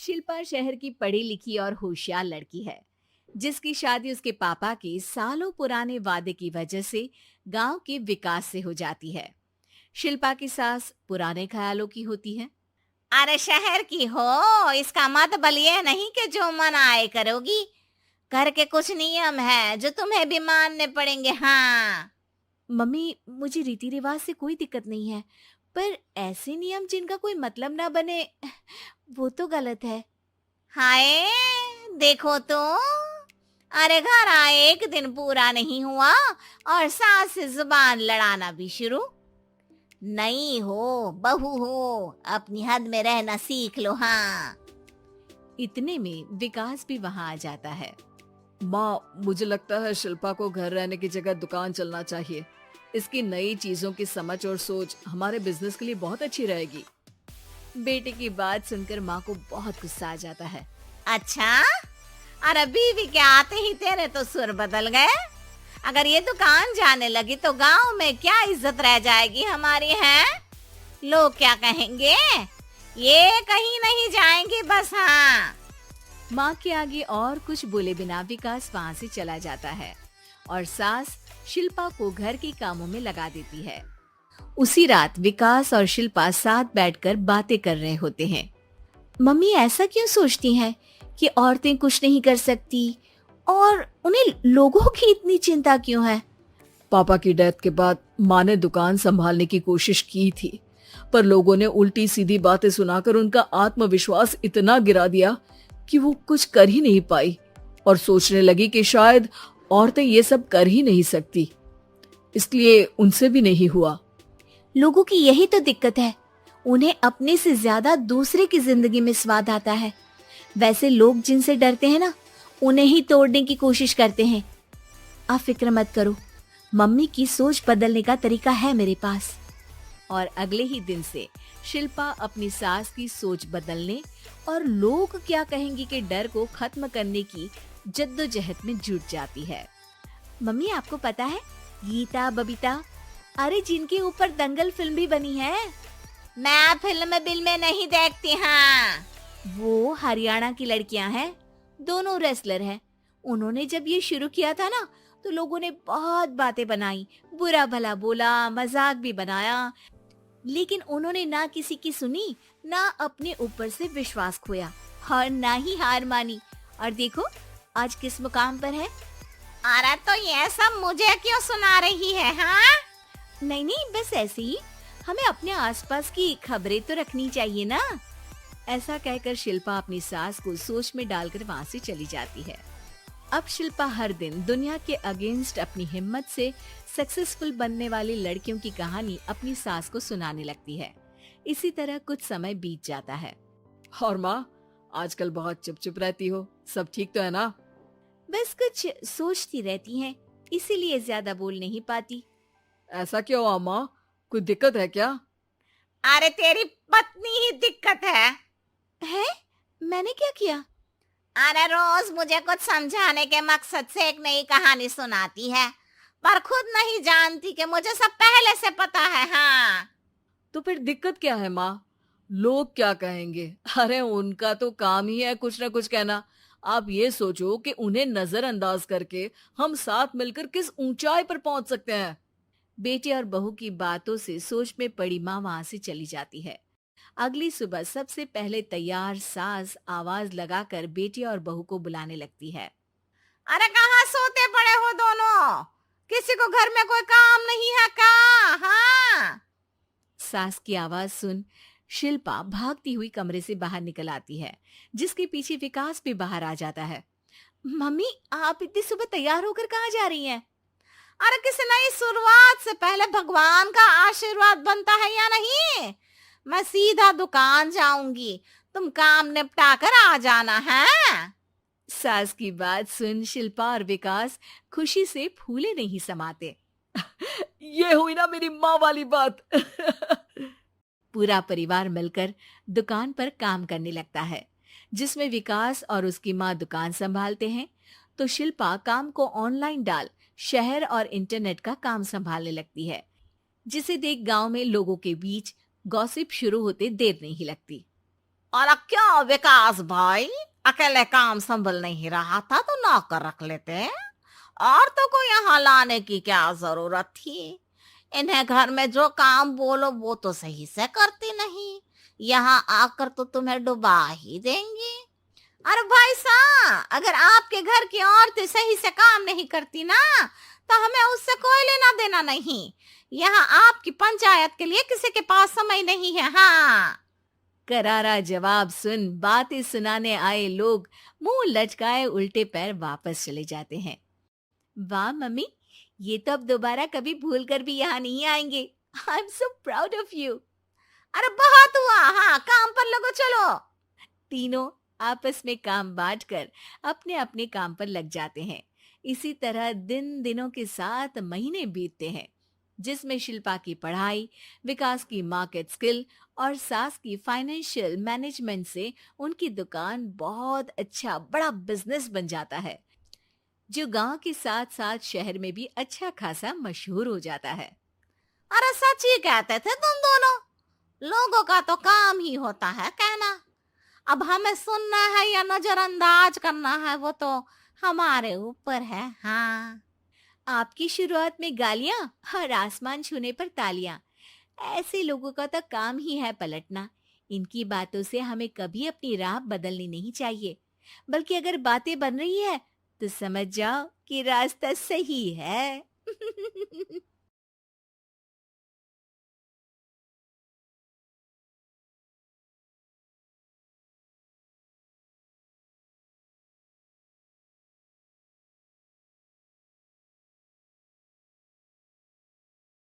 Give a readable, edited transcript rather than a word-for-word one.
शिल्पा शहर की पढ़ी लिखी और होशियार लड़की है, जिसकी शादी उसके पापा के सालों पुराने वादे की वजह से गांव के विकास से हो जाती है। शिल्पा की सास पुराने ख्यालों की होती है। अरे शहर की हो, इसका मतलब ये नहीं कि जो मन आए करोगी। घर के कुछ नियम है जो तुम्हें भी मानने पड़ेंगे। हाँ। मम्मी, मुझे रीति रिवाज से कोई दिक्कत नहीं है, पर ऐसे नियम जिनका कोई मतलब ना बने वो तो गलत है। हाय, देखो तो। अरे घर आए एक दिन पूरा नहीं हुआ और सास से जुबान लड़ाना भी शुरू। नहीं हो, बहू हो, अपनी हद में रहना सीख लो। हाँ। इतने में विकास भी वहां आ जाता है। माँ, मुझे लगता है शिल्पा को घर रहने की जगह दुकान चलना चाहिए। इसकी नई चीजों की समझ और सोच हमारे बिजनेस के लिए बहुत अच्छी रहेगी। बेटे की बात सुनकर माँ को बहुत गुस्सा आ जाता है। अच्छा, अरे बीवी के आते ही तेरे तो सुर बदल गए। अगर ये दुकान जाने लगी तो गांव में क्या इज्जत रह जाएगी हमारी। है लोग क्या कहेंगे? ये कहीं नहीं जाएंगी बस। हाँ। माँ के आगे और कुछ बोले बिना विकास वहाँ से चला जाता है और सास शिल्पा को घर के कामों में लगा देती है। उसी रात विकास और शिल्पा साथ बैठकर बातें कर रहे होते हैं। मम्मी ऐसा क्यों सोचती हैं कि औरतें कुछ नहीं कर सकती, और उन्हें लोगों की इतनी चिंता क्यों है? पापा की डेथ के बाद माँ ने दुकान संभालने की कोशिश की थी, पर लोगों ने उल्टी सीधी बातें सुनाकर उनका आत्मविश्वास इतना गिरा दिया कि वो कुछ कर ही नहीं पाई और सोचने लगी कि शायद औरतें ये सब कर ही नहीं सकती, इसलिए उनसे भी नहीं हुआ। लोगों की यही तो दिक्कत है, उन्हें अपने से ज्यादा दूसरे की जिंदगी में स्वाद आता है। वैसे लोग जिनसे डरते हैं ना, उन्हें ही तोड़ने की कोशिश करते हैं। आप फिक्र मत करो, मम्मी की सोच बदलने का तरीका है मेरे पास। और अगले ही दिन से शिल्पा अपनी सास की सोच बदलने और लोग क्या कहेंगे के डर को खत्म करने की जद्दोजहद में जुट जाती है। मम्मी, आपको पता है गीता, बबीता, अरे जिनके ऊपर दंगल फिल्म भी बनी है, मैं फिल्म बिल में नहीं देखती। हाँ। वो हरियाणा की लड़कियां हैं, दोनों रेसलर हैं। उन्होंने जब ये शुरू किया था ना, तो लोगों ने बहुत बातें बनाई, बुरा भला बोला, मजाक भी बनाया, लेकिन उन्होंने ना किसी की सुनी, ना अपने ऊपर से विश्वास खोया और ना ही हार मानी। और देखो आज किस मुकाम पर है। अरे तो ये सब मुझे क्यों सुना रही है? हाँ। नहीं नहीं, बस ऐसे ही, हमें अपने आसपास की खबरें तो रखनी चाहिए ना। ऐसा कहकर शिल्पा अपनी सास को सोच में डालकर वहाँ से चली जाती है। अब शिल्पा हर दिन दुनिया के अगेंस्ट अपनी हिम्मत से सक्सेसफुल बनने वाली लड़कियों की कहानी अपनी सास को सुनाने लगती है। इसी तरह कुछ समय बीत जाता है। और माँ, आजकल बहुत चुप चुप रहती हो, सब ठीक तो है ना? बस कुछ सोचती रहती हैं, इसीलिए ज्यादा बोल नहीं पाती। ऐसा क्यों हुआ माँ, कोई दिक्कत है क्या? अरे तेरी पत्नी ही दिक्कत है? मैंने क्या किया? अरे रोज मुझे कुछ समझाने के मकसद से एक नई कहानी सुनाती है, पर खुद नहीं जानती कि मुझे सब पहले से पता है। हाँ। तो फिर दिक्कत क्या है माँ? लोग क्या कहेंगे? अरे उनका तो काम ही है कुछ ना कुछ कहना। आप ये सोचो कि उन्हें नजरअंदाज करके हम साथ मिलकर किस ऊंचाई पर पहुंच सकते हैं। बेटे और बहू की बातों से सोच में पड़ी माँ वहां से चली जाती है। अगली सुबह सबसे पहले तैयार सास आवाज लगाकर बेटे और बहू को बुलाने लगती है। अरे कहाँ सोते पड़े हो दोनों? किसी को घर में कोई काम नहीं है का? हाँ। सास की आवाज सुन शिल्पा भागती हुई कमरे से बाहर निकल आती है, जिसके पीछे विकास भी बाहर आ जाता है। मम्मी, आप इतनी सुबह तैयार होकर कहाँ जा रही हैं? अरे किसी नई शुरुआत से पहले भगवान का आशीर्वाद बनता है या नहीं? मैं सीधा दुकान जाऊंगी, तुम काम निपटा कर आ जाना है। सास की बात सुन शिल्पा और विकास खुशी से फूले नहीं समाते। ये हुई ना मेरी माँ वाली बात। पूरा परिवार मिलकर दुकान पर काम करने लगता है, जिसमें विकास और उसकी माँ दुकान संभालते हैं, तो शिल्पा काम को ऑनलाइन डाल शहर और इंटरनेट का काम संभालने लगती है, जिसे देख गांव में लोगों के बीच गॉसिप शुरू होते देर नहीं लगती। और क्या विकास भाई, अकेले काम संभल नहीं रहा था तो नौकर रख लेते। औरतों को यहाँ लाने की क्या जरूरत थी? इन्हें घर में जो काम बोलो वो तो सही से करती नहीं, यहाँ आकर तो तुम्हें डुबा ही देंगी। अरे भाई साहब, अगर आपके घर की औरतें सही से काम नहीं करती ना, तो हमें उससे कोई लेना देना नहीं। यहाँ आपकी पंचायत के लिए किसी के पास समय नहीं है। हाँ, करारा जवाब सुन बातें सुनाने आए लोग मुंह लटकाए उल्टे पैर वापस चले जाते हैं। वाह मम्मी, ये तो अब दोबारा कभी भूल कर भी यहाँ नहीं आएंगे। I am so proud of you. अरे बहुत हुआ, हाँ काम पर लगो चलो। तीनों आपस में काम बांटकर अपने अपने काम पर लग जाते हैं। इसी तरह दिन दिनों के साथ महीने बीतते हैं, जिसमें शिल्पा की पढ़ाई, विकास की मार्केट स्किल और सास की फाइनेंशियल मैनेजमेंट से उनकी दुकान बहुत अच्छा बड़ा बिजनेस बन जाता है, जो गांव के साथ साथ शहर में भी अच्छा खासा मशहूर हो जाता है। अरे सच ही कहते थे तुम दोनों, लोगों का तो काम ही होता है कहना। अब हमें सुनना है या नजरअंदाज करना है वो तो हमारे ऊपर है। हाँ, आपकी शुरुआत में गालियां और आसमान छूने पर तालियां, ऐसे लोगों का तो काम ही है पलटना। इनकी बातों से हमें कभी अपनी राह बदलनी नहीं चाहिए, बल्कि अगर बातें बन रही है तो समझ जाओ कि रास्ता सही है।